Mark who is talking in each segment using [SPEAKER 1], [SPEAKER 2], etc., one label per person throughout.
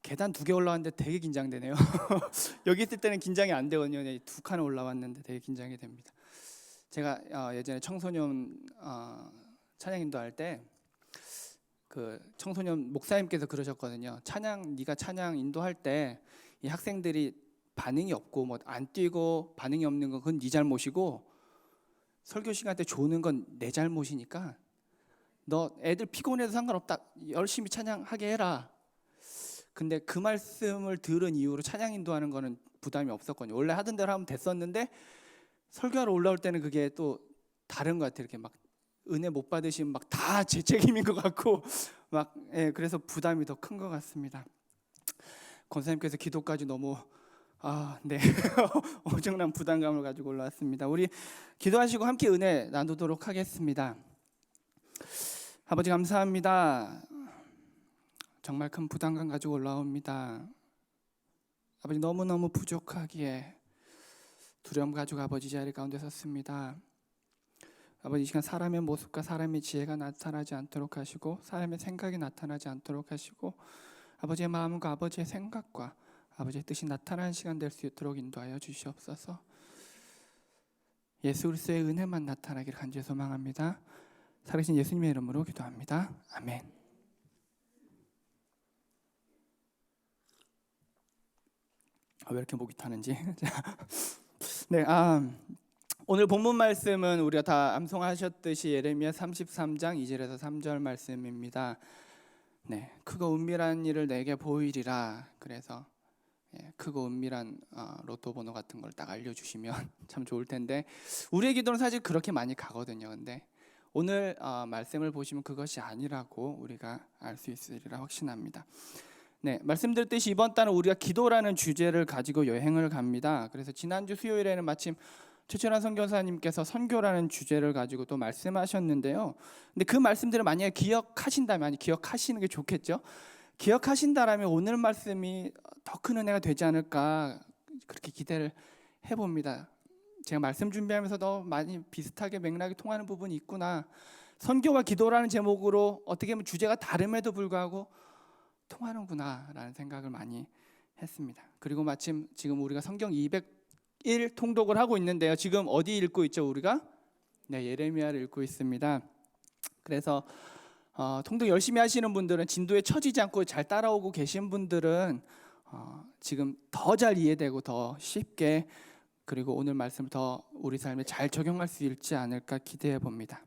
[SPEAKER 1] 계단 2개 올라왔는데 되게 긴장되네요. 여기 있을 때는 긴장이 안 되거든요. 2칸 올라왔는데 되게 긴장이 됩니다. 제가 예전에 청소년 찬양 인도할 때 그 청소년 목사님께서 그러셨거든요. 네가 찬양 인도할 때 이 학생들이 반응이 없고 뭐 안 뛰고 반응이 없는 건 그건 네 잘못이고 설교 시간 때 조는 건 내 잘못이니까 너 애들 피곤해도 상관없다. 열심히 찬양하게 해라. 근데 그 말씀을 들은 이후로 찬양 인도하는 거는 부담이 없었거든요. 원래 하던 대로 하면 됐었는데 설교하러 올라올 때는 그게 또 다른 것 같아요. 이렇게 막 은혜 못 받으시면 막 다 제 책임인 것 같고 막 그래서 부담이 더 큰 것 같습니다. 권사님께서 기도까지 너무 네 엄청난 부담감을 가지고 올라왔습니다. 우리 기도하시고 함께 은혜 나누도록 하겠습니다. 아버지 감사합니다. 정말 큰 부담감 가지고 올라옵니다. 아버지 너무너무 부족하기에 두려움 가지고 아버지 자리 가운데 섰습니다. 아버지 이 시간 사람의 모습과 사람의 지혜가 나타나지 않도록 하시고 사람의 생각이 나타나지 않도록 하시고 아버지의 마음과 아버지의 생각과 아버지의 뜻이 나타나는 시간 될 수 있도록 인도하여 주시옵소서. 예수 그리스도의 은혜만 나타나기를 간절히 소망합니다. 살아계신 예수님의 이름으로 기도합니다. 아멘. 왜 이렇게 목이 타는지. 네, 오늘 본문 말씀은 우리가 다 암송하셨듯이 예레미야 33장 2절에서 3절 말씀입니다. 네, 크고 은밀한 일을 내게 보이리라. 그래서 크고 은밀한 로또 번호 같은 걸 딱 알려주시면 참 좋을 텐데 우리의 기도는 사실 그렇게 많이 가거든요. 근데 오늘 말씀을 보시면 그것이 아니라고 우리가 알 수 있으리라 확신합니다. 네, 말씀드렸듯이 이번 달은 우리가 기도라는 주제를 가지고 여행을 갑니다. 그래서 지난주 수요일에는 마침 최철환 선교사님께서 선교라는 주제를 가지고 또 말씀하셨는데요. 근데 그 말씀들을 만약에 기억하신다면, 기억하시는 게 좋겠죠. 기억하신다라면 오늘 말씀이 더 큰 은혜가 되지 않을까 그렇게 기대를 해봅니다. 제가 말씀 준비하면서도 많이 비슷하게 맥락이 통하는 부분이 있구나. 선교와 기도라는 제목으로 어떻게 보면 주제가 다름에도 불구하고 통하는구나 라는 생각을 많이 했습니다. 그리고 마침 지금 우리가 성경 201 통독을 하고 있는데요. 지금 어디 읽고 있죠 우리가? 네, 예레미야를 읽고 있습니다. 그래서 통독 열심히 하시는 분들은 진도에 처지지 않고 잘 따라오고 계신 분들은 지금 더 잘 이해되고 더 쉽게 그리고 오늘 말씀을 더 우리 삶에 잘 적용할 수 있지 않을까 기대해 봅니다.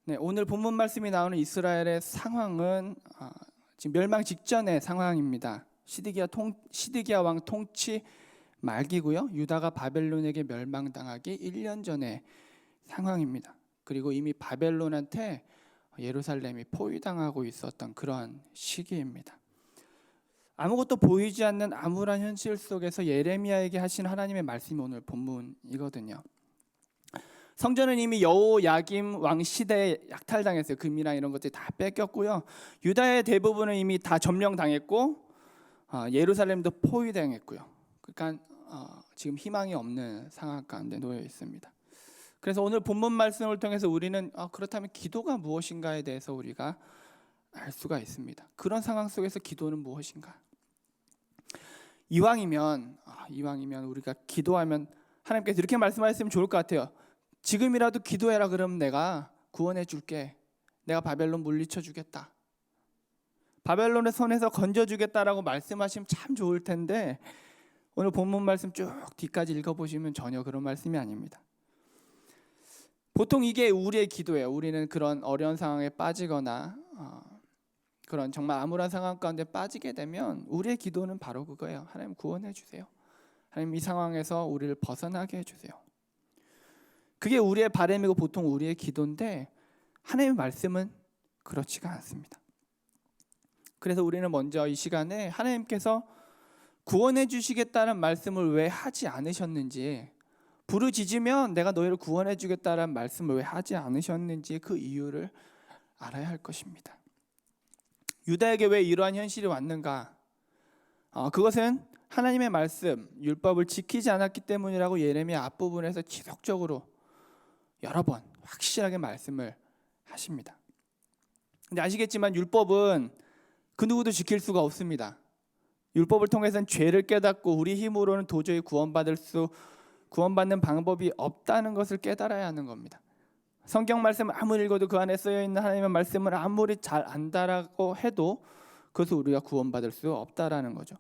[SPEAKER 1] 네, 오늘 본문 말씀이 나오는 이스라엘의 상황은 지금 멸망 직전의 상황입니다. 시드기야 왕 통치 말기고요. 유다가 바벨론에게 멸망당하기 1년 전의 상황입니다. 그리고 이미 바벨론한테 예루살렘이 포위당하고 있었던 그런 시기입니다. 아무것도 보이지 않는 암울한 현실 속에서 예레미야에게 하신 하나님의 말씀이 오늘 본문이거든요. 성전은 이미 여호야김 왕 시대에 약탈당했어요. 금이나 이런 것들이 다 뺏겼고요. 유다의 대부분은 이미 다 점령당했고 예루살렘도 포위당했고요. 그러니까 지금 희망이 없는 상황 가운데 놓여 있습니다. 그래서 오늘 본문 말씀을 통해서 우리는 그렇다면 기도가 무엇인가에 대해서 우리가 알 수가 있습니다. 그런 상황 속에서 기도는 무엇인가? 이왕이면 우리가 기도하면 하나님께서 이렇게 말씀하셨으면 좋을 것 같아요. 지금이라도 기도해라. 그러면 내가 구원해 줄게. 내가 바벨론 물리쳐 주겠다. 바벨론의 손에서 건져 주겠다라고 말씀하시면 참 좋을 텐데 오늘 본문 말씀 쭉 뒤까지 읽어보시면 전혀 그런 말씀이 아닙니다. 보통 이게 우리의 기도예요. 우리는 그런 어려운 상황에 빠지거나 그런 정말 암울한 상황 가운데 빠지게 되면 우리의 기도는 바로 그거예요. 하나님 구원해 주세요. 하나님 이 상황에서 우리를 벗어나게 해주세요. 그게 우리의 바람이고 보통 우리의 기도인데 하나님의 말씀은 그렇지가 않습니다. 그래서 우리는 먼저 이 시간에 하나님께서 구원해 주시겠다는 말씀을 왜 하지 않으셨는지, 부르짖으면 내가 너희를 구원해 주겠다는 말씀을 왜 하지 않으셨는지 그 이유를 알아야 할 것입니다. 유다에게 왜 이러한 현실이 왔는가? 그것은 하나님의 말씀, 율법을 지키지 않았기 때문이라고 예레미야 앞부분에서 지속적으로 여러 번 확실하게 말씀을 하십니다. 근데 아시겠지만 율법은 그 누구도 지킬 수가 없습니다. 율법을 통해서는 죄를 깨닫고 우리 힘으로는 도저히 구원받는 방법이 없다는 것을 깨달아야 하는 겁니다. 성경 말씀 아무리 읽어도 그 안에 쓰여 있는 하나님의 말씀을 아무리 잘 안다라고 해도 그것을 우리가 구원받을 수 없다라는 거죠.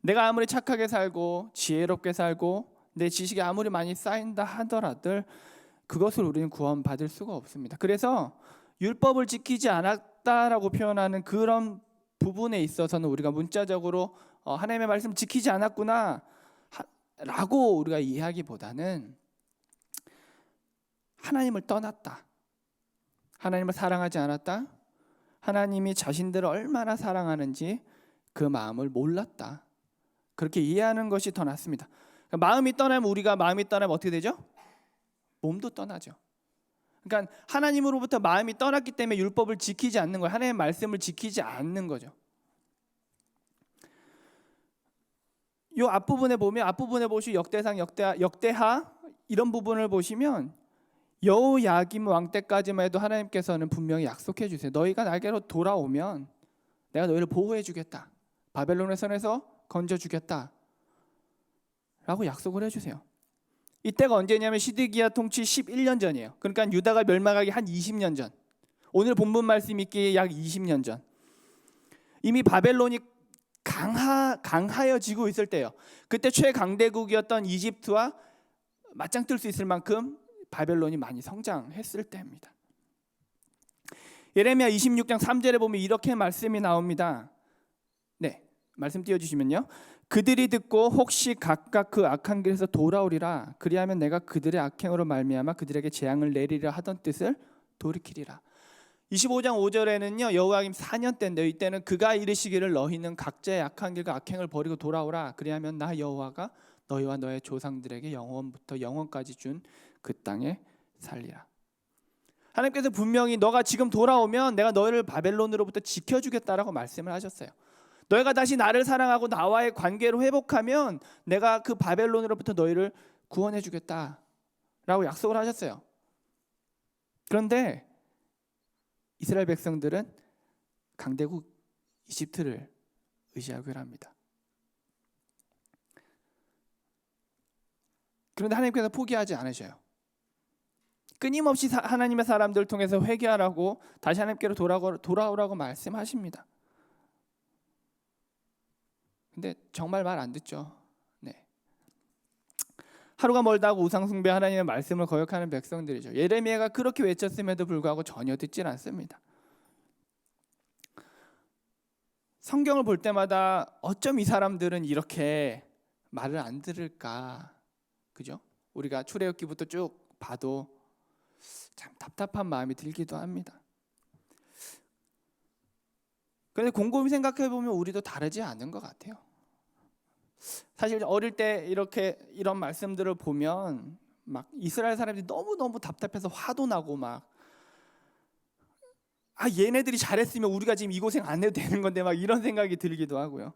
[SPEAKER 1] 내가 아무리 착하게 살고 지혜롭게 살고 내 지식이 아무리 많이 쌓인다 하더라도 그것을 우리는 구원받을 수가 없습니다. 그래서 율법을 지키지 않았다라고 표현하는 그런 부분에 있어서는 우리가 문자적으로 하나님의 말씀 지키지 않았구나 라고 우리가 이해하기보다는 하나님을 떠났다, 하나님을 사랑하지 않았다, 하나님이 자신들을 얼마나 사랑하는지 그 마음을 몰랐다, 그렇게 이해하는 것이 더 낫습니다. 마음이 떠나면 우리가 마음이 떠나면 어떻게 되죠? 몸도 떠나죠. 그러니까 하나님으로부터 마음이 떠났기 때문에 율법을 지키지 않는 거예요. 하나님의 말씀을 지키지 않는 거죠. 이 앞부분에 보시면 역대상, 역대하 이런 부분을 보시면 여호야김 왕 때까지만 해도 하나님께서는 분명히 약속해 주세요. 너희가 나에게로 돌아오면 내가 너희를 보호해 주겠다. 바벨론의 손에서 건져 주겠다. 라고 약속을 해 주세요. 이때가 언제냐면 시드기야 통치 11년 전이에요. 그러니까 유다가 멸망하기 한 20년 전. 오늘 본문 말씀 있기에 약 20년 전. 이미 바벨론이 강하여지고 있을 때예요. 그때 최강대국이었던 이집트와 맞짱 뜰 수 있을 만큼 바벨론이 많이 성장했을 때입니다. 예레미야 26장 3절에 보면 이렇게 말씀이 나옵니다. 네, 말씀 띄워주시면요. 그들이 듣고 혹시 각각 그 악한 길에서 돌아오리라. 그리하면 내가 그들의 악행으로 말미암아 그들에게 재앙을 내리려 하던 뜻을 돌이키리라. 25장 5절에는요, 여호야김 4년 때인데요. 이때는 그가 이르시기를 너희는 각자의 악한 길과 악행을 버리고 돌아오라. 그리하면 나 여호와가 너희와 너의 조상들에게 영원부터 영원까지 준 그 땅에 살리라. 하나님께서 분명히 너가 지금 돌아오면 내가 너희를 바벨론으로부터 지켜주겠다라고 말씀을 하셨어요. 너희가 다시 나를 사랑하고 나와의 관계로 회복하면 내가 그 바벨론으로부터 너희를 구원해 주겠다라고 약속을 하셨어요. 그런데 이스라엘 백성들은 강대국 이집트를 의지하기를 합니다. 그런데 하나님께서 포기하지 않으셔요. 끊임없이 하나님의 사람들을 통해서 회개하라고 다시 하나님께로 돌아오라고 말씀하십니다. 근데 정말 말 안 듣죠. 네. 하루가 멀다고 우상 숭배 하나님의 말씀을 거역하는 백성들이죠. 예레미야가 그렇게 외쳤음에도 불구하고 전혀 듣질 않습니다. 성경을 볼 때마다 어쩜 이 사람들은 이렇게 말을 안 들을까? 그죠? 우리가 출애굽기부터 쭉 봐도 참 답답한 마음이 들기도 합니다. 그런데 곰곰이 생각해 보면 우리도 다르지 않은 것 같아요. 사실 어릴 때 이런 말씀들을 보면 막 이스라엘 사람들이 너무 답답해서 화도 나고 막 얘네들이 잘했으면 우리가 지금 이 고생 안 해도 되는 건데 막 이런 생각이 들기도 하고요.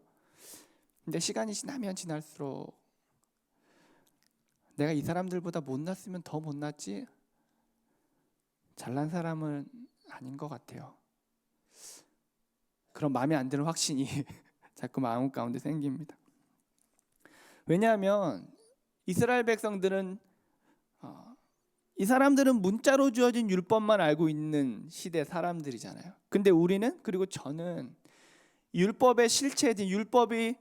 [SPEAKER 1] 근데 시간이 지나면 지날수록 내가 이 사람들보다 못났으면 더 못났지 잘난 사람은 아닌 것 같아요. 그런 마음에 안 드는 확신이 자꾸 마음 가운데 생깁니다. 왜냐하면 이스라엘 백성들은 이 사람들은 문자로 주어진 율법만 알고 있는 시대 사람들이잖아요. 근데 우리는, 그리고 저는 율법의 실체인 율법이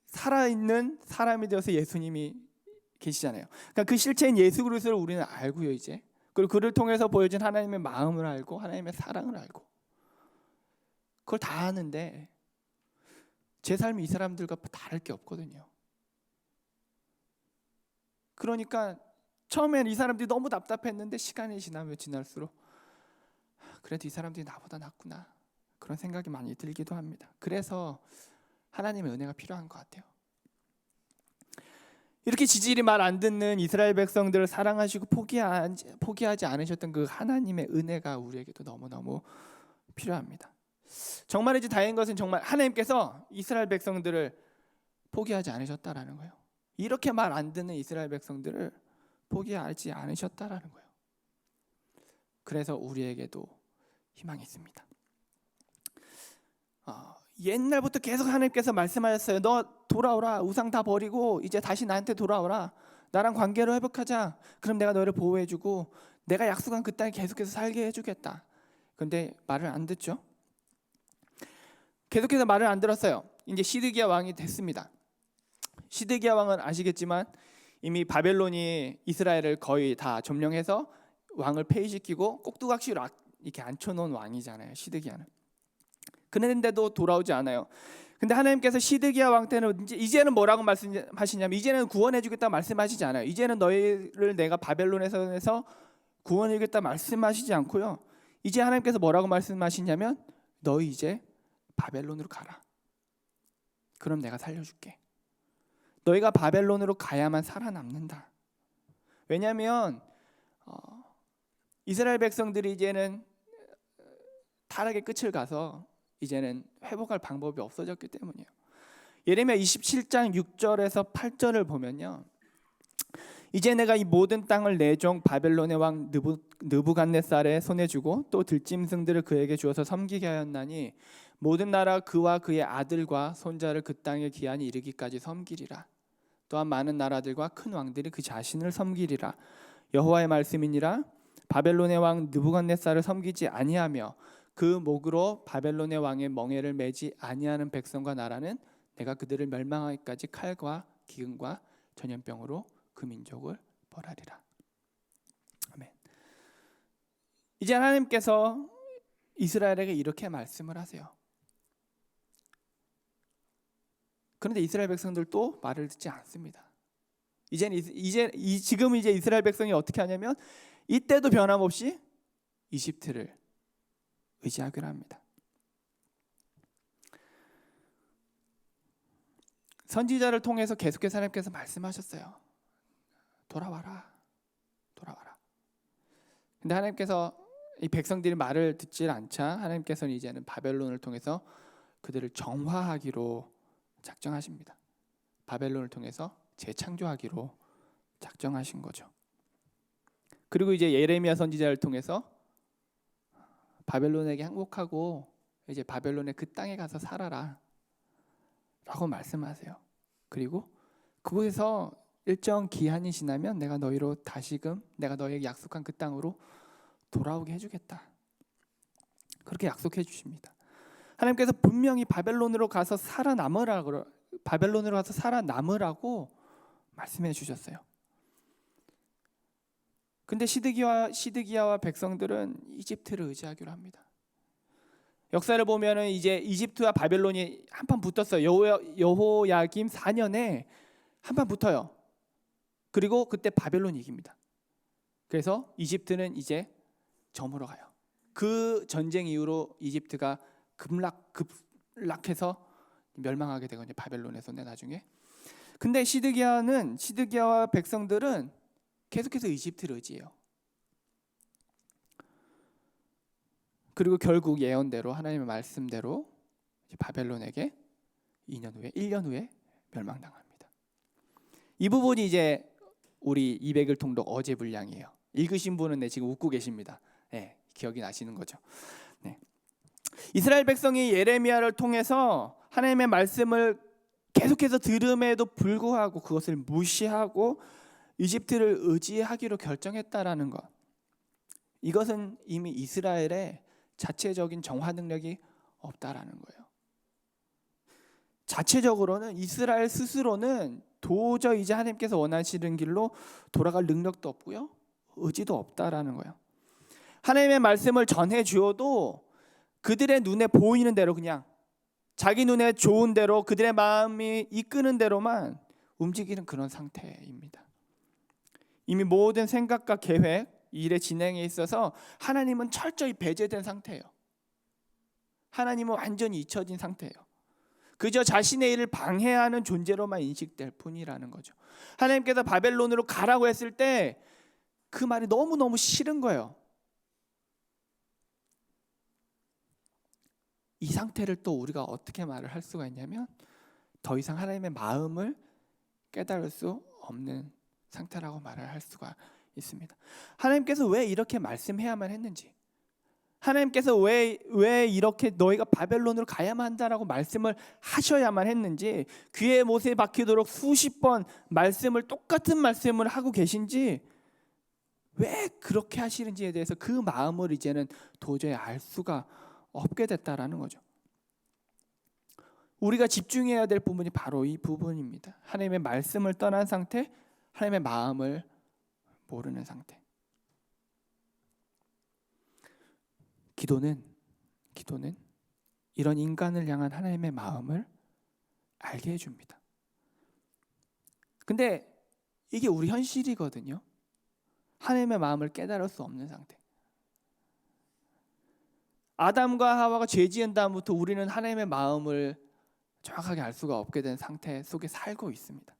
[SPEAKER 1] 살아있는 사람이 되어서 예수님이 계시잖아요. 그러니까 그 실체인 예수 그리스도를 우리는 알고요 이제. 그리고 그를 통해서 보여진 하나님의 마음을 알고 하나님의 사랑을 알고 그걸 다 아는데 제 삶이 이 사람들과 다를 게 없거든요. 그러니까 처음엔 이 사람들이 너무 답답했는데 시간이 지나면 지날수록 그래도 이 사람들이 나보다 낫구나 그런 생각이 많이 들기도 합니다. 그래서 하나님의 은혜가 필요한 것 같아요. 이렇게 지질이 말 안 듣는 이스라엘 백성들을 사랑하시고 포기하지 않으셨던 그 하나님의 은혜가 우리에게도 너무너무 필요합니다. 정말이지 다행인 것은 정말 하나님께서 이스라엘 백성들을 포기하지 않으셨다라는 거예요. 이렇게 말 안 듣는 이스라엘 백성들을 포기하지 않으셨다라는 거예요. 그래서 우리에게도 희망이 있습니다. 옛날부터 계속 하나님께서 말씀하셨어요. 너 돌아오라. 우상 다 버리고 이제 다시 나한테 돌아오라. 나랑 관계를 회복하자. 그럼 내가 너를 보호해주고 내가 약속한 그 땅에 계속해서 살게 해주겠다. 근데 말을 안 듣죠. 계속해서 말을 안 들었어요. 이제 시드기야 왕이 됐습니다. 시드기야 왕은 아시겠지만 이미 바벨론이 이스라엘을 거의 다 점령해서 왕을 폐위시키고 꼭두각시로 이렇게 앉혀놓은 왕이잖아요. 시드기야는. 그런데도 돌아오지 않아요. 근데 하나님께서 시드기야 왕 때는 이제는 뭐라고 말씀하시냐면 이제는 구원해주겠다 말씀하시지 않아요. 이제는 너희를 내가 바벨론에서 구원해주겠다 말씀하시지 않고요. 이제 하나님께서 뭐라고 말씀하시냐면 너희 이제 바벨론으로 가라. 그럼 내가 살려줄게. 너희가 바벨론으로 가야만 살아남는다. 왜냐하면 이스라엘 백성들이 이제는 타락의 끝을 가서 이제는 회복할 방법이 없어졌기 때문이에요. 예레미야 27장 6절에서 8절을 보면요. 이제 내가 이 모든 땅을 내 종 바벨론의 왕 느부갓네살의 손에 주고 또 들짐승들을 그에게 주어서 섬기게 하였나니 모든 나라 그와 그의 아들과 손자를 그 땅에 기한이 이르기까지 섬기리라. 또한 많은 나라들과 큰 왕들이 그 자신을 섬기리라. 여호와의 말씀이니라. 바벨론의 왕 느부갓네살을 섬기지 아니하며 그 목으로 바벨론의 왕의 멍에를 매지 아니하는 백성과 나라는 내가 그들을 멸망하기까지 칼과 기근과 전염병으로 그 민족을 벌하리라. 아멘. 이제 하나님께서 이스라엘에게 이렇게 말씀을 하세요. 그런데 이스라엘 백성들도 말을 듣지 않습니다. 지금 이제 이스라엘 백성이 어떻게 하냐면 이때도 변함없이 이집트를 의지하기로 합니다. 선지자를 통해서 계속해서 하나님께서 말씀하셨어요. 돌아와라. 돌아와라. 근데 하나님께서 이 백성들이 말을 듣지 않자 하나님께서는 이제는 바벨론을 통해서 그들을 정화하기로 작정하십니다. 바벨론을 통해서 재창조하기로 작정하신 거죠. 그리고 이제 예레미야 선지자를 통해서 바벨론에게 항복하고 이제 바벨론의 그 땅에 가서 살아라 라고 말씀하세요. 그리고 그곳에서 일정 기한이 지나면 내가 너희로 다시금 내가 너희에게 약속한 그 땅으로 돌아오게 해주겠다. 그렇게 약속해 주십니다. 하나님께서 분명히 바벨론으로 가서 살아남으라고 말씀해 주셨어요. 근데 시드기야와 백성들은 이집트를 의지하기로 합니다. 역사를 보면은 이제 이집트와 바벨론이 한판 붙었어요. 여호야김 4년에 한판 붙어요. 그리고 그때 바벨론이 이깁니다. 그래서 이집트는 이제 저물어 가요. 그 전쟁 이후로 이집트가 급락해서 멸망하게 되거든요. 바벨론의 손에 나중에. 근데 시드기야와 백성들은 계속해서 이집트를 의지해요. 그리고 결국 예언대로 하나님의 말씀대로 바벨론에게 1년 후에 멸망당합니다. 이 부분이 이제 우리 200일 통독 어제 분량이에요. 읽으신 분은 지금 웃고 계십니다. 네, 기억이 나시는 거죠. 네. 이스라엘 백성이 예레미야를 통해서 하나님의 말씀을 계속해서 들음에도 불구하고 그것을 무시하고 이집트를 의지하기로 결정했다라는 것. 이것은 이미 이스라엘의 자체적인 정화 능력이 없다라는 거예요. 자체적으로는 이스라엘 스스로는 도저히 이제 하나님께서 원하시는 길로 돌아갈 능력도 없고요. 의지도 없다라는 거예요. 하나님의 말씀을 전해 주어도 그들의 눈에 보이는 대로 그냥 자기 눈에 좋은 대로 그들의 마음이 이끄는 대로만 움직이는 그런 상태입니다. 이미 모든 생각과 계획, 일의 진행에 있어서 하나님은 철저히 배제된 상태예요. 하나님은 완전히 잊혀진 상태예요. 그저 자신의 일을 방해하는 존재로만 인식될 뿐이라는 거죠. 하나님께서 바벨론으로 가라고 했을 때 그 말이 너무너무 싫은 거예요. 이 상태를 또 우리가 어떻게 말을 할 수가 있냐면 더 이상 하나님의 마음을 깨달을 수 없는 상태라고 말을 할 수가 있습니다. 하나님께서 왜 이렇게 말씀해야만 했는지, 하나님께서 왜 이렇게 너희가 바벨론으로 가야만 한다라고 말씀을 하셔야만 했는지, 귀에 못에 박히도록 수십 번 똑같은 말씀을 하고 계신지, 왜 그렇게 하시는지에 대해서 그 마음을 이제는 도저히 알 수가 없게 됐다라는 거죠. 우리가 집중해야 될 부분이 바로 이 부분입니다. 하나님의 말씀을 떠난 상태, 하나님의 마음을 모르는 상태. 기도는 이런 인간을 향한 하나님의 마음을 알게 해줍니다. 근데 이게 우리 현실이거든요. 하나님의 마음을 깨달을 수 없는 상태. 아담과 하와가 죄 지은 다음부터 우리는 하나님의 마음을 정확하게 알 수가 없게 된 상태 속에 살고 있습니다.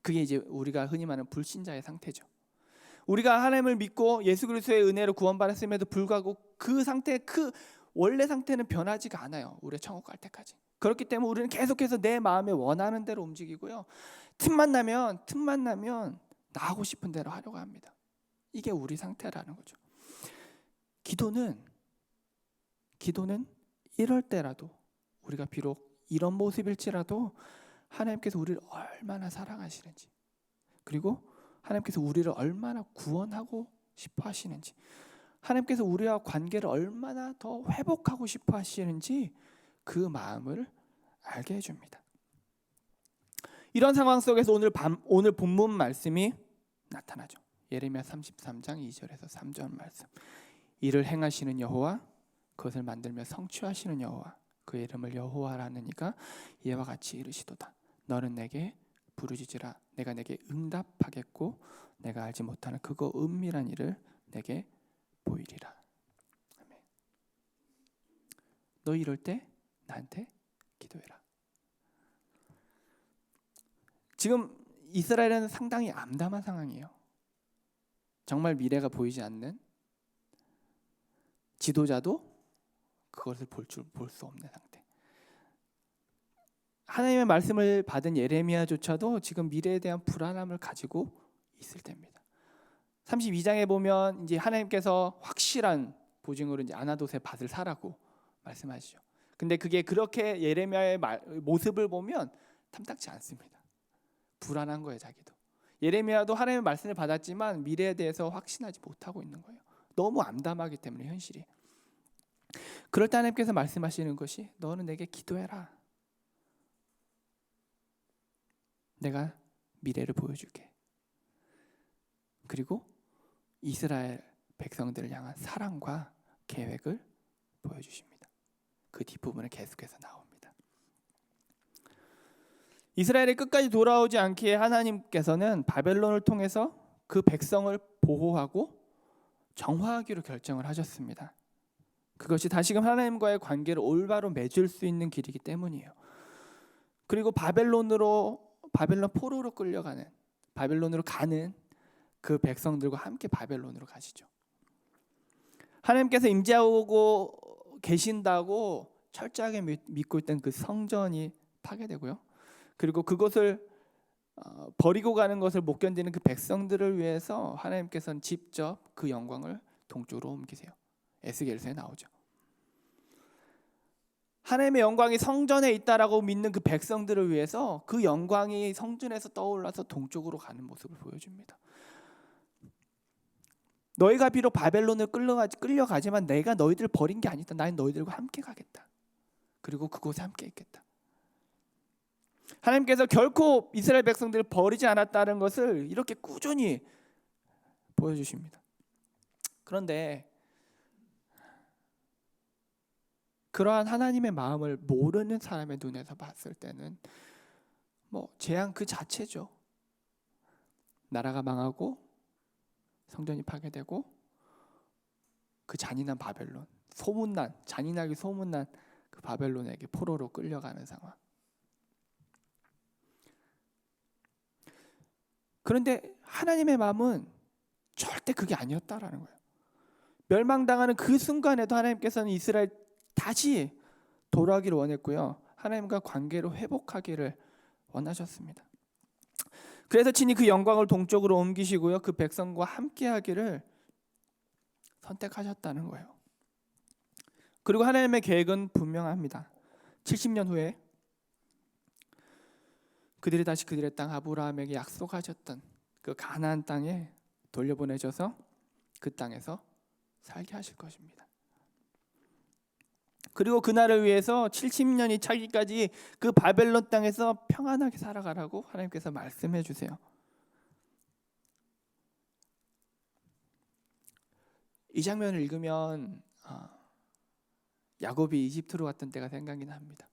[SPEAKER 1] 그게 이제 우리가 흔히 말하는 불신자의 상태죠. 우리가 하나님을 믿고 예수 그리스도의 은혜로 구원받았음에도 불구하고 그 상태, 그 원래 상태는 변하지가 않아요. 우리가 천국 갈 때까지. 그렇기 때문에 우리는 계속해서 내 마음에 원하는 대로 움직이고요. 틈만 나면 나 하고 싶은 대로 하려고 합니다. 이게 우리 상태라는 거죠. 기도는 이럴 때라도, 우리가 비록 이런 모습일지라도 하나님께서 우리를 얼마나 사랑하시는지, 그리고 하나님께서 우리를 얼마나 구원하고 싶어 하시는지, 하나님께서 우리와 관계를 얼마나 더 회복하고 싶어 하시는지 그 마음을 알게 해줍니다. 이런 상황 속에서 오늘 본문 말씀이 나타나죠. 예레미야 33장 2절에서 3절 말씀. 이를 행하시는 여호와, 그것을 만들며 성취하시는 여호와, 그의 이름을 여호와라는 이가 이와 같이 이르시도다. 너는 내게 부르짖으라. 내가 내게 응답하겠고 내가 알지 못하는 그거 은밀한 일을 내게 보이리라. 아멘. 너 이럴 때 나한테 기도해라. 지금 이스라엘은 상당히 암담한 상황이에요. 정말 미래가 보이지 않는, 지도자도 그것을 볼 수 없는 상태. 하나님의 말씀을 받은 예레미야조차도 지금 미래에 대한 불안함을 가지고 있을 때입니다. 32장에 보면 이제 하나님께서 확실한 보증으로 이제 아나돗의 밭을 사라고 말씀하시죠. 근데 그게 그렇게 예레미야의 모습을 보면 탐탁지 않습니다. 불안한 거예요, 자기도. 예레미야도 하나님의 말씀을 받았지만 미래에 대해서 확신하지 못하고 있는 거예요. 너무 암담하기 때문에 현실이. 그럴 때 하나님께서 말씀하시는 것이 너는 내게 기도해라. 내가 미래를 보여줄게. 그리고 이스라엘 백성들을 향한 사랑과 계획을 보여주십니다. 그 뒷부분은 계속해서 나옵니다. 이스라엘이 끝까지 돌아오지 않기에 하나님께서는 바벨론을 통해서 그 백성을 보호하고 정화하기로 결정을 하셨습니다. 그것이 다시금 하나님과의 관계를 올바로 맺을 수 있는 길이기 때문이에요. 그리고 바벨론 포로로 끌려가는, 바벨론으로 가는 그 백성들과 함께 바벨론으로 가시죠. 하나님께서 임재하고 계신다고 철저하게 믿고 있던 그 성전이 파괴되고요. 그리고 그것을 버리고 가는 것을 못 견디는 그 백성들을 위해서 하나님께서는 직접 그 영광을 동쪽으로 옮기세요. 에스겔서에 나오죠. 하나님의 영광이 성전에 있다라고 믿는 그 백성들을 위해서 그 영광이 성전에서 떠올라서 동쪽으로 가는 모습을 보여줍니다. 너희가 비록 바벨론을 끌려가지만 내가 너희들을 버린 게 아니다. 나는 너희들과 함께 가겠다. 그리고 그곳에 함께 있겠다. 하나님께서 결코 이스라엘 백성들을 버리지 않았다는 것을 이렇게 꾸준히 보여주십니다. 그런데 그러한 하나님의 마음을 모르는 사람의 눈에서 봤을 때는 재앙 그 자체죠. 나라가 망하고 성전이 파괴되고 그 잔인한 바벨론, 잔인하게 소문난 그 바벨론에게 포로로 끌려가는 상황. 그런데 하나님의 마음은 절대 그게 아니었다라는 거예요. 멸망당하는 그 순간에도 하나님께서는 이스라엘 다시 돌아오기를 원했고요. 하나님과 관계를 회복하기를 원하셨습니다. 그래서 친히 그 영광을 동쪽으로 옮기시고요. 그 백성과 함께하기를 선택하셨다는 거예요. 그리고 하나님의 계획은 분명합니다. 70년 후에 그들이 다시 그들의 땅 아브라함에게 약속하셨던 그 가나안 땅에 돌려보내셔서 그 땅에서 살게 하실 것입니다. 그리고 그날을 위해서 70년이 차기까지 그 바벨론 땅에서 평안하게 살아가라고 하나님께서 말씀해 주세요. 이 장면을 읽으면 야곱이 이집트로 갔던 때가 생각이 납니다.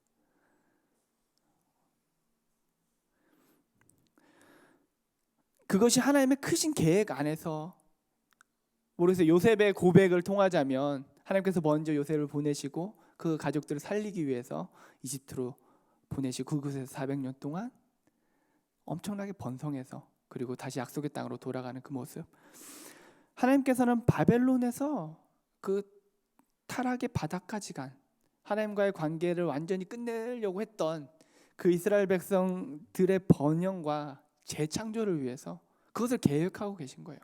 [SPEAKER 1] 그것이 하나님의 크신 계획 안에서, 모르겠어요. 요셉의 고백을 통하자면 하나님께서 먼저 요셉을 보내시고 그 가족들을 살리기 위해서 이집트로 보내시고 그곳에서 400년 동안 엄청나게 번성해서 그리고 다시 약속의 땅으로 돌아가는 그 모습. 하나님께서는 바벨론에서 그 타락의 바닥까지 간 하나님과의 관계를 완전히 끝내려고 했던 그 이스라엘 백성들의 번영과 재창조를 위해서 그것을 계획하고 계신 거예요.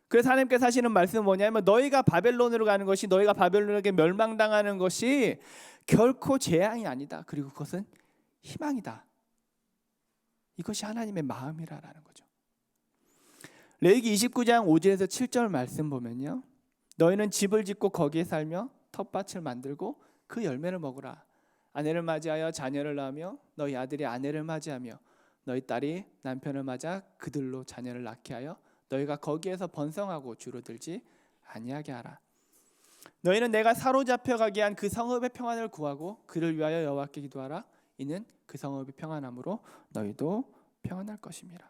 [SPEAKER 1] 그래서 하나님께서 하시는 말씀은 뭐냐면 너희가 바벨론으로 가는 것이, 너희가 바벨론에게 멸망당하는 것이 결코 재앙이 아니다. 그리고 그것은 희망이다. 이것이 하나님의 마음이라는 거죠. 레위기 29장 5절에서 7절 말씀 보면요, 너희는 집을 짓고 거기에 살며 텃밭을 만들고 그 열매를 먹으라. 아내를 맞이하여 자녀를 낳으며 너희 아들이 아내를 맞이하며 너희 딸이 남편을 맞아 그들로 자녀를 낳게 하여 너희가 거기에서 번성하고 줄어들지 아니하게 하라. 너희는 내가 사로잡혀 가게 한 그 성읍의 평안을 구하고 그를 위하여 여호와께 기도하라. 이는 그 성읍이 평안함으로 너희도 평안할 것임이라.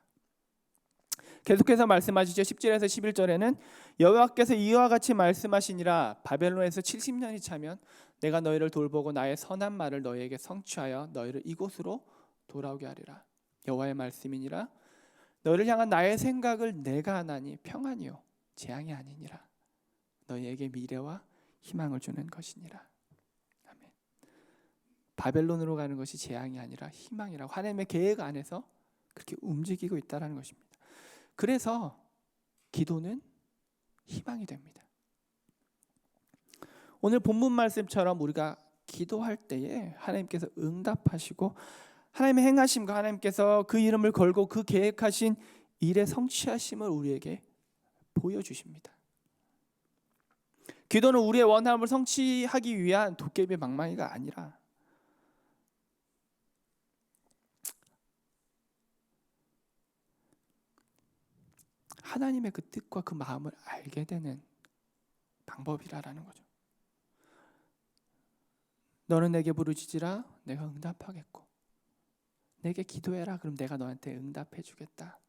[SPEAKER 1] 계속해서 말씀하시죠. 10절에서 11절에는 여호와께서 이와 같이 말씀하시니라. 바벨론에서 70년이 차면 내가 너희를 돌보고 나의 선한 말을 너희에게 성취하여 너희를 이곳으로 돌아오게 하리라. 여호와의 말씀이니라. 너희를 향한 나의 생각을 내가 하나니 평안이요 재앙이 아니니라. 너희에게 미래와 희망을 주는 것이니라. 아멘. 바벨론으로 가는 것이 재앙이 아니라 희망이라고 하나님의 계획 안에서 그렇게 움직이고 있다는 것입니다. 그래서 기도는 희망이 됩니다. 오늘 본문 말씀처럼 우리가 기도할 때에 하나님께서 응답하시고 하나님의 행하심과 하나님께서 그 이름을 걸고 그 계획하신 일의 성취하심을 우리에게 보여주십니다. 기도는 우리의 원함을 성취하기 위한 도깨비 망망이가 아니라 하나님의 그 뜻과 그 마음을 알게 되는 방법이라는 거죠. 너는 내게 부르짖으라 내가 응답하겠고 내게 기도해라 그럼 내가 너한테 응답해 주겠다.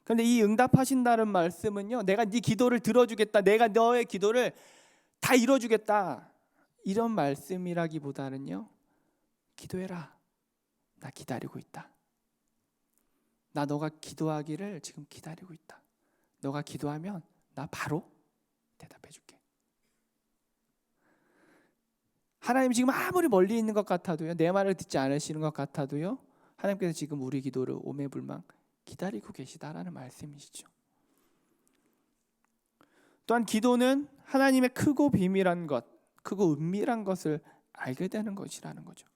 [SPEAKER 1] 그런데 이 응답하신다는 말씀은요, 내가 네 기도를 들어주겠다, 내가 너의 기도를 다 이뤄주겠다, 이런 말씀이라기보다는요, 기도해라, 나 기다리고 있다, 나 너가 기도하기를 지금 기다리고 있다, 너가 기도하면 나 바로 대답해 줄게. 하나님 지금 아무리 멀리 있는 것 같아도요, 내 말을 듣지 않으시는 것 같아도요, 하나님께서 지금 우리 기도를 오매불망 기다리고 계시다라는 말씀이시죠. 또한 기도는 하나님의 크고 비밀한 것, 크고 은밀한 것을 알게 되는 것이라는 거죠.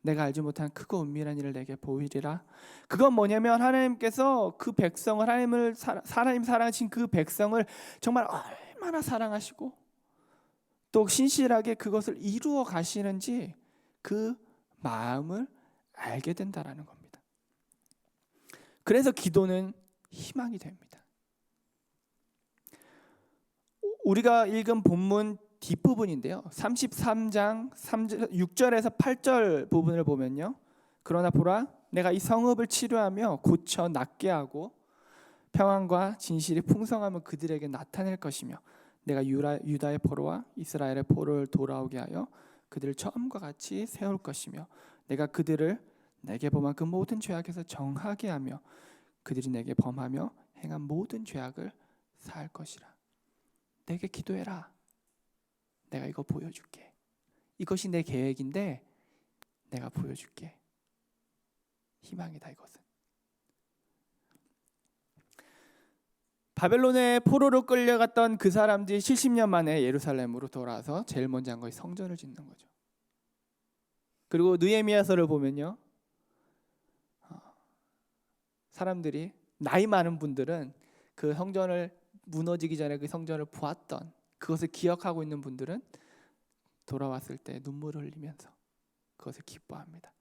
[SPEAKER 1] 내가 알지 못한 크고 은밀한 일을 내게 보이리라. 그건 뭐냐면 하나님께서 그 백성을, 하나님 사랑하신 그 백성을 정말 얼마나 사랑하시고 또 신실하게 그것을 이루어 가시는지 그 마음을 알게 된다라는 겁니다. 그래서 기도는 희망이 됩니다. 우리가 읽은 본문 뒷부분인데요, 33장 6절에서 8절 부분을 보면요, 그러나 보라 내가 이 성읍을 치료하며 고쳐 낫게 하고 평안과 진실이 풍성함을 그들에게 나타낼 것이며 내가 유다의 포로와 이스라엘의 포로를 돌아오게 하여 그들을 처음과 같이 세울 것이며 내가 그들을 내게 범한 그 모든 죄악에서 정하게 하며 그들이 내게 범하며 행한 모든 죄악을 사할 것이라. 내게 기도해라. 내가 이거 보여줄게. 이것이 내 계획인데 내가 보여줄게. 희망이다 이것은. 바벨론의 포로로 끌려갔던 그 사람들이 70년 만에 예루살렘으로 돌아와서 제일 먼저 한 것이 성전을 짓는 거죠. 그리고 느헤미야서를 보면요, 사람들이 나이 많은 분들은 그 성전을 무너지기 전에 그 성전을 보았던 그것을 기억하고 있는 분들은 돌아왔을 때 눈물을 흘리면서 그것을 기뻐합니다.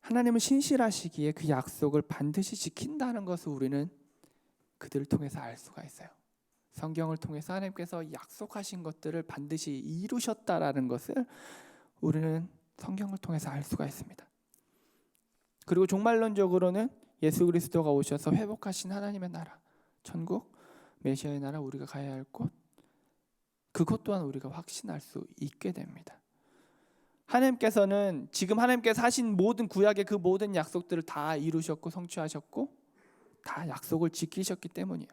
[SPEAKER 1] 하나님은 신실하시기에 그 약속을 반드시 지킨다는 것을 우리는 그들을 통해서 알 수가 있어요. 성경을 통해서 하나님께서 약속하신 것들을 반드시 이루셨다라는 것을 우리는 성경을 통해서 알 수가 있습니다. 그리고 종말론적으로는 예수 그리스도가 오셔서 회복하신 하나님의 나라, 천국, 메시아의 나라, 우리가 가야 할 곳, 그것 또한 우리가 확신할 수 있게 됩니다. 하나님께서는 지금 하나님께서 하신 모든 구약의 그 모든 약속들을 다 이루셨고 성취하셨고 다 약속을 지키셨기 때문이에요.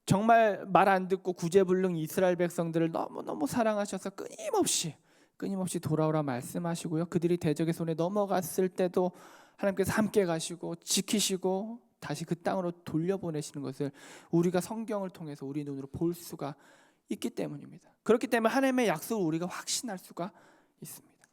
[SPEAKER 1] 정말 말 안 듣고 구제불능 이스라엘 백성들을 너무너무 사랑하셔서 끊임없이 돌아오라 말씀하시고요. 그들이 대적의 손에 넘어갔을 때도 하나님께서 함께 가시고 지키시고 다시 그 땅으로 돌려보내시는 것을 우리가 성경을 통해서 우리 눈으로 볼 수가 있기 때문입니다. 그렇기 때문에 하나님의 약속을 우리가 확신할 수가 있습니다.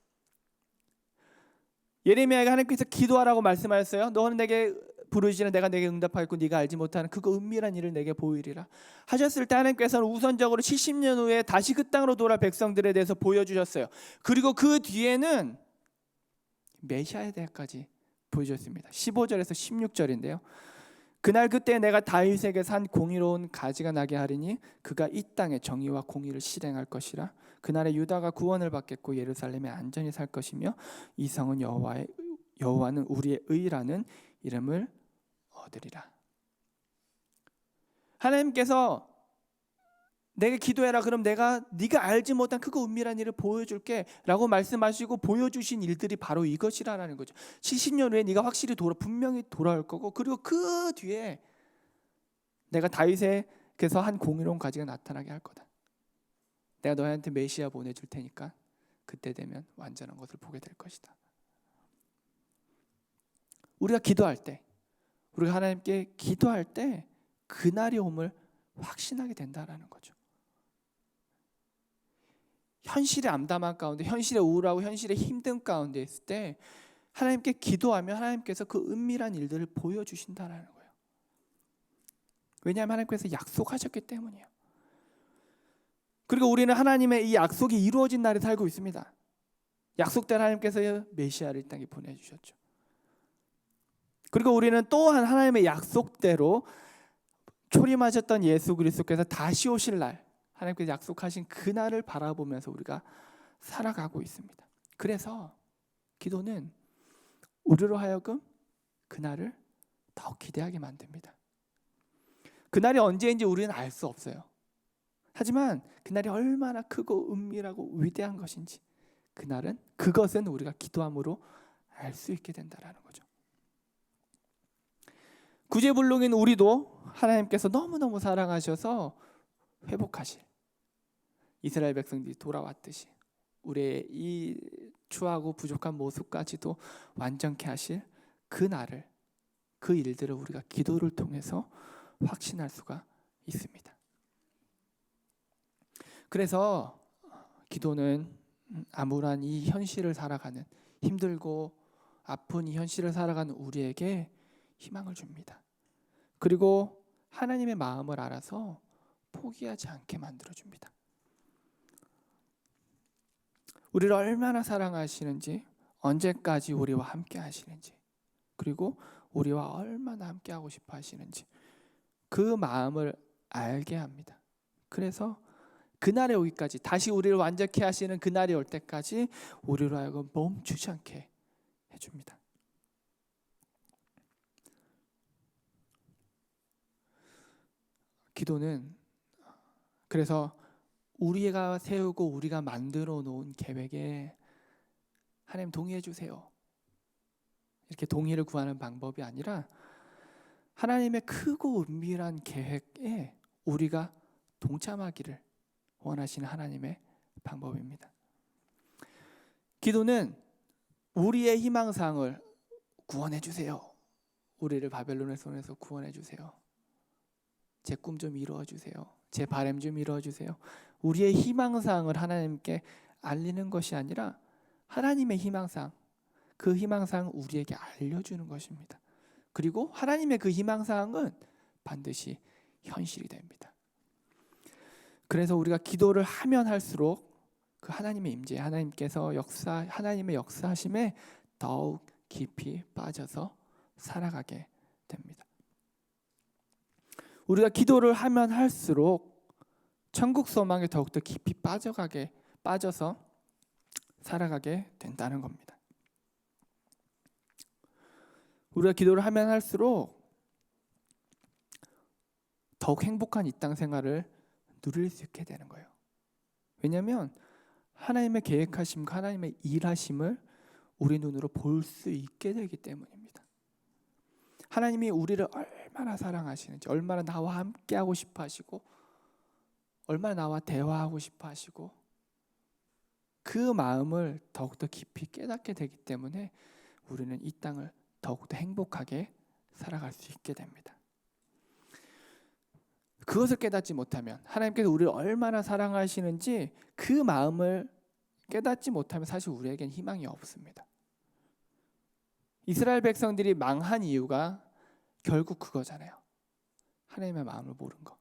[SPEAKER 1] 예레미야에게 하나님께서 기도하라고 말씀하셨어요. 너는 내게 부르시는 내가 내게 응답하겠고 네가 알지 못하는 그거 은밀한 일을 내게 보이리라 하셨을 때 하나님께서는 우선적으로 70년 후에 다시 그 땅으로 돌아 백성들에 대해서 보여주셨어요. 그리고 그 뒤에는 메시아에 대해까지 보여주셨습니다. 15절에서 16절인데요. 그날 그때 내가 다윗에게 산 공의로운 가지가 나게 하리니 그가 이 땅에 정의와 공의를 실행할 것이라. 그날에 유다가 구원을 받겠고 예루살렘에 안전히 살 것이며 이 성은 여호와는 우리의 의라는 이름을 얻으리라. 하나님께서 내게 기도해라. 그럼 내가 네가 알지 못한 크고 은밀한 일을 보여줄게 라고 말씀하시고 보여주신 일들이 바로 이것이라는 거죠. 70년 후에 네가 확실히 분명히 돌아올 거고, 그리고 그 뒤에 내가 다윗에게서 한 공의로운 가지가 나타나게 할 거다. 내가 너희한테 메시아 보내줄 테니까 그때 되면 완전한 것을 보게 될 것이다. 우리가 기도할 때, 우리가 하나님께 기도할 때 그날이 옴을 확신하게 된다라는 거죠. 현실의 암담한 가운데, 현실의 우울하고 현실의 힘든 가운데 있을 때 하나님께 기도하면 하나님께서 그 은밀한 일들을 보여주신다라는 거예요. 왜냐하면 하나님께서 약속하셨기 때문이에요. 그리고 우리는 하나님의 이 약속이 이루어진 날에 살고 있습니다. 약속대로 하나님께서 메시아를 이 땅에 보내주셨죠. 그리고 우리는 또한 하나님의 약속대로 초림하셨던 예수 그리스도께서 다시 오실 날, 하나님께서 약속하신 그날을 바라보면서 우리가 살아가고 있습니다. 그래서 기도는 우리로 하여금 그날을 더 기대하게 만듭니다. 그날이 언제인지 우리는 알 수 없어요. 하지만 그날이 얼마나 크고 은밀하고 위대한 것인지 그것은 우리가 기도함으로 알 수 있게 된다는 거죠. 구제불능인 우리도 하나님께서 너무너무 사랑하셔서 회복하실, 이스라엘 백성들이 돌아왔듯이 우리의 이 추하고 부족한 모습까지도 완전케 하실 그날을, 그 일들을 우리가 기도를 통해서 확신할 수가 있습니다. 그래서 기도는 암울한 이 현실을 살아가는, 힘들고 아픈 이 현실을 살아가는 우리에게 희망을 줍니다. 그리고 하나님의 마음을 알아서 포기하지 않게 만들어줍니다. 우리를 얼마나 사랑하시는지, 언제까지 우리와 함께 하시는지, 그리고 우리와 얼마나 함께 하고 싶어 하시는지 그 마음을 알게 합니다. 그래서 그날에 오기까지, 다시 우리를 완전케 하시는 그날이 올 때까지 우리로 하여금 멈추지 않게 해줍니다. 기도는 그래서 우리가 세우고 우리가 만들어 놓은 계획에 하나님 동의해 주세요, 이렇게 동의를 구하는 방법이 아니라 하나님의 크고 은밀한 계획에 우리가 동참하기를 원하시는 하나님의 방법입니다. 기도는 우리의 희망상을 구원해 주세요. 우리를 바벨론의 손에서 구원해 주세요. 제 꿈 좀 이루어 주세요. 제 바람 좀 이루어 주세요. 우리의 희망상을 하나님께 알리는 것이 아니라 하나님의 희망상, 그 희망상을 우리에게 알려주는 것입니다. 그리고 하나님의 그 희망상은 반드시 현실이 됩니다. 그래서 우리가 기도를 하면 할수록 그 하나님의 임재, 하나님의 역사하심에 더욱 깊이 빠져서 살아가게 됩니다. 우리가 기도를 하면 할수록 천국 소망에 더욱더 깊이 빠져서 살아가게 된다는 겁니다. 우리가 기도를 하면 할수록 더욱 행복한 이 땅 생활을 누릴 수 있게 되는 거예요. 왜냐하면 하나님의 계획하심과 하나님의 일하심을 우리 눈으로 볼 수 있게 되기 때문입니다. 하나님이 우리를 얼마나 사랑하시는지, 얼마나 나와 함께하고 싶어 하시고, 얼마나 나와 대화하고 싶어 하시고, 그 마음을 더욱더 깊이 깨닫게 되기 때문에 우리는 이 땅을 더욱더 행복하게 살아갈 수 있게 됩니다. 그것을 깨닫지 못하면, 하나님께서 우리를 얼마나 사랑하시는지 그 마음을 깨닫지 못하면 사실 우리에겐 희망이 없습니다. 이스라엘 백성들이 망한 이유가 결국 그거잖아요. 하나님의 마음을 모른 거.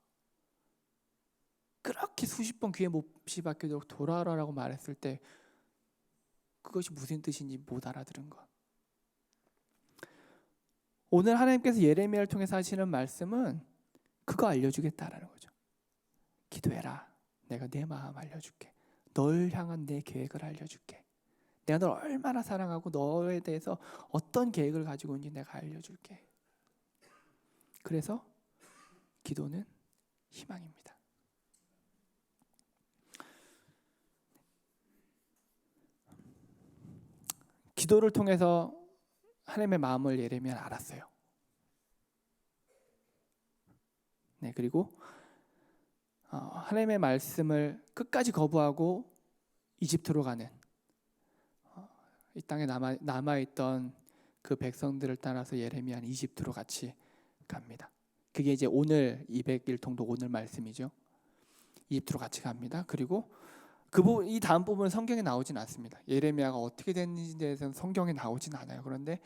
[SPEAKER 1] 그렇게 수십 번 귀에 못이 박히도록 돌아오라고 말했을 때 그것이 무슨 뜻인지 못 알아들은 것. 오늘 하나님께서 예레미야를 통해서 하시는 말씀은 그거 알려주겠다라는 거죠. 기도해라. 내가 내 마음 알려줄게. 널 향한 내 계획을 알려줄게. 내가 널 얼마나 사랑하고 너에 대해서 어떤 계획을 가지고 있는지 내가 알려줄게. 그래서 기도는 희망입니다. 기도를 통해서 하나님의 마음을 예레미야는 알았어요. 네, 그리고 하나님의 말씀을 끝까지 거부하고 이집트로 가는 이 땅에 남아있던 그 백성들을 따라서 예레미야는 이집트로 같이 갑니다. 그게 이제 오늘 200일 통독 오늘 말씀이죠. 이집트로 같이 갑니다. 그리고 이 다음 부분은 성경에 나오진 않습니다. 예레미야가 어떻게 됐는지에 대해서는 성경에 나오진 않아요. 그런데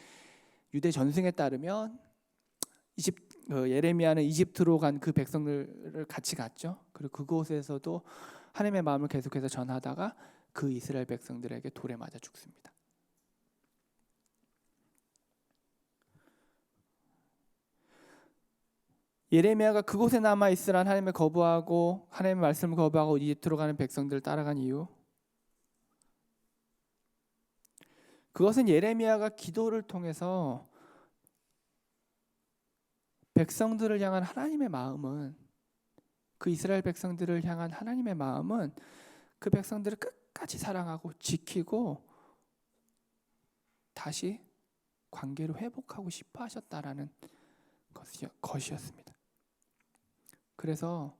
[SPEAKER 1] 유대 전승에 따르면 예레미야는 이집트로 간 그 백성들을 같이 갔죠. 그리고 그곳에서도 하나님의 마음을 계속해서 전하다가 그 이스라엘 백성들에게 돌에 맞아 죽습니다. 예레미야가 그곳에 남아 있으란 하나님의 거부하고 하나님의 말씀을 거부하고 이집트로 가는 백성들을 따라간 이유, 그것은 예레미야가 기도를 통해서 백성들을 향한 하나님의 마음은, 그 이스라엘 백성들을 향한 하나님의 마음은 그 백성들을 끝까지 사랑하고 지키고 다시 관계를 회복하고 싶어 하셨다라는 것이었습니다. 그래서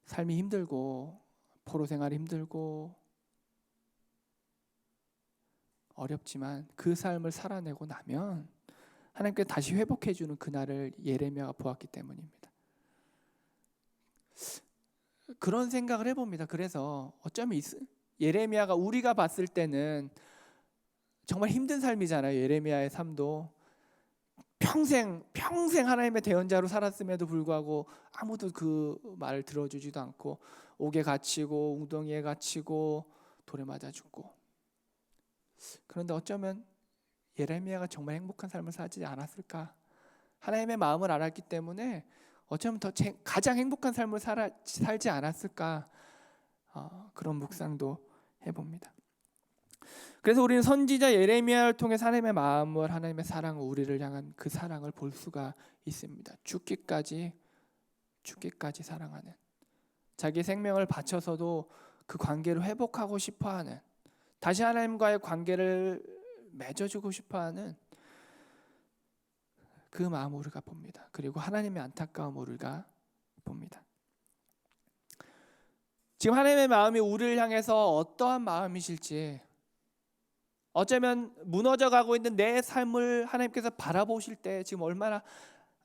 [SPEAKER 1] 삶이 힘들고 포로 생활이 힘들고 어렵지만 그 삶을 살아내고 나면 하나님께 다시 회복해 주는 그날을 예레미야가 보았기 때문입니다. 그런 생각을 해봅니다. 그래서 어쩌면 예레미야가 우리가 봤을 때는 정말 힘든 삶이잖아요. 예레미야의 삶도 평생 하나님의 대언자로 살았음에도 불구하고 아무도 그 말을 들어주지도 않고 옥에 갇히고 웅덩이에 갇히고 돌에 맞아 죽고. 그런데 어쩌면 예레미야가 정말 행복한 삶을 살지 않았을까? 하나님의 마음을 알았기 때문에 어쩌면 가장 행복한 삶을 살지 않았을까? 그런 묵상도 해봅니다. 그래서 우리는 선지자 예레미야를 통해서 하나님의 마음을, 하나님의 사랑을, 우리를 향한 그 사랑을 볼 수가 있습니다. 죽기까지 사랑하는, 자기 생명을 바쳐서도 그 관계를 회복하고 싶어하는, 다시 하나님과의 관계를 맺어주고 싶어하는 그 마음을 우리가 봅니다. 그리고 하나님의 안타까움을 우리가 봅니다. 지금 하나님의 마음이 우리를 향해서 어떠한 마음이실지 어쩌면 무너져 가고 있는 내 삶을 하나님께서 바라보실 때 지금 얼마나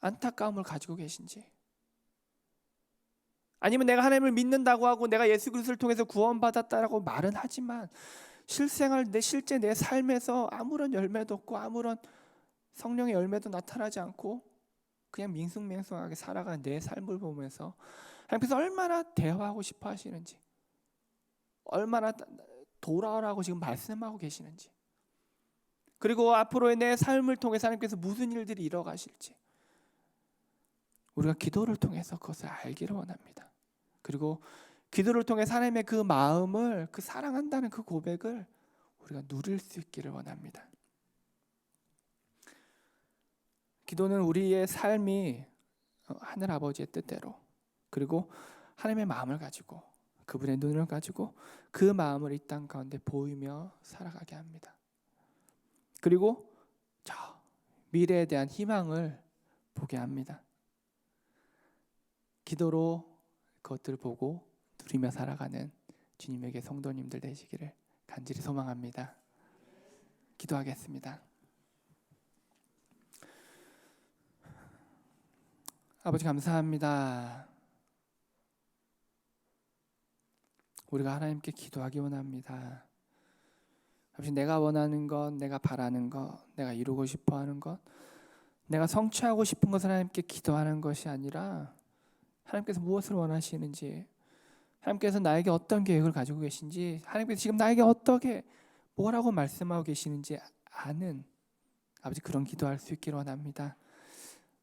[SPEAKER 1] 안타까움을 가지고 계신지, 아니면 내가 하나님을 믿는다고 하고 내가 예수 그리스도를 통해서 구원받았다라고 말은 하지만 실생활 실제 내 삶에서 아무런 열매도 없고 아무런 성령의 열매도 나타나지 않고 그냥 밍숭맹숭하게 살아가는 내 삶을 보면서 하나님께서 얼마나 대화하고 싶어 하시는지, 얼마나 돌아오라고 지금 말씀하고 계시는지, 그리고 앞으로의 내 삶을 통해서 하나님께서 무슨 일들이 일어가실지 우리가 기도를 통해서 그것을 알기를 원합니다. 그리고 기도를 통해 하나님의 그 마음을, 그 사랑한다는 그 고백을 우리가 누릴 수 있기를 원합니다. 기도는 우리의 삶이 하늘 아버지의 뜻대로, 그리고 하나님의 마음을 가지고 그분의 눈을 가지고 그 마음을 이 땅 가운데 보이며 살아가게 합니다. 그리고 저 미래에 대한 희망을 보게 합니다. 기도로 그것들을 보고 누리며 살아가는 주님에게 성도님들 되시기를 간절히 소망합니다. 기도하겠습니다. 아버지 감사합니다. 우리가 하나님께 기도하기 원합니다. 아버지, 내가 원하는 것, 내가 바라는 것, 내가 이루고 싶어하는 것, 내가 성취하고 싶은 것을 하나님께 기도하는 것이 아니라 하나님께서 무엇을 원하시는지, 하나님께서 나에게 어떤 계획을 가지고 계신지, 하나님께서 지금 나에게 어떻게 뭐라고 말씀하고 계시는지 아는 아버지, 그런 기도할 수 있기를 원합니다.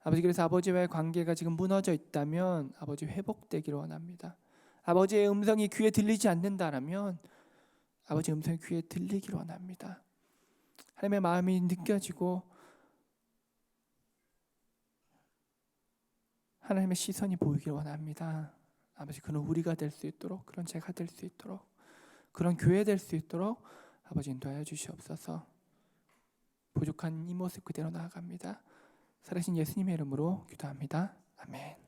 [SPEAKER 1] 아버지, 그래서 아버지와의 관계가 지금 무너져 있다면 아버지 회복되기를 원합니다. 아버지의 음성이 귀에 들리지 않는다라면 아버지 음성이 귀에 들리기를 원합니다. 하나님의 마음이 느껴지고 하나님의 시선이 보이기를 원합니다. 아버지, 그런 우리가 될 수 있도록, 그런 제가 될 수 있도록, 그런 교회 될 수 있도록 아버지 인도하여 주시옵소서. 부족한 이 모습 그대로 나아갑니다. 살아계신 예수님의 이름으로 기도합니다. 아멘.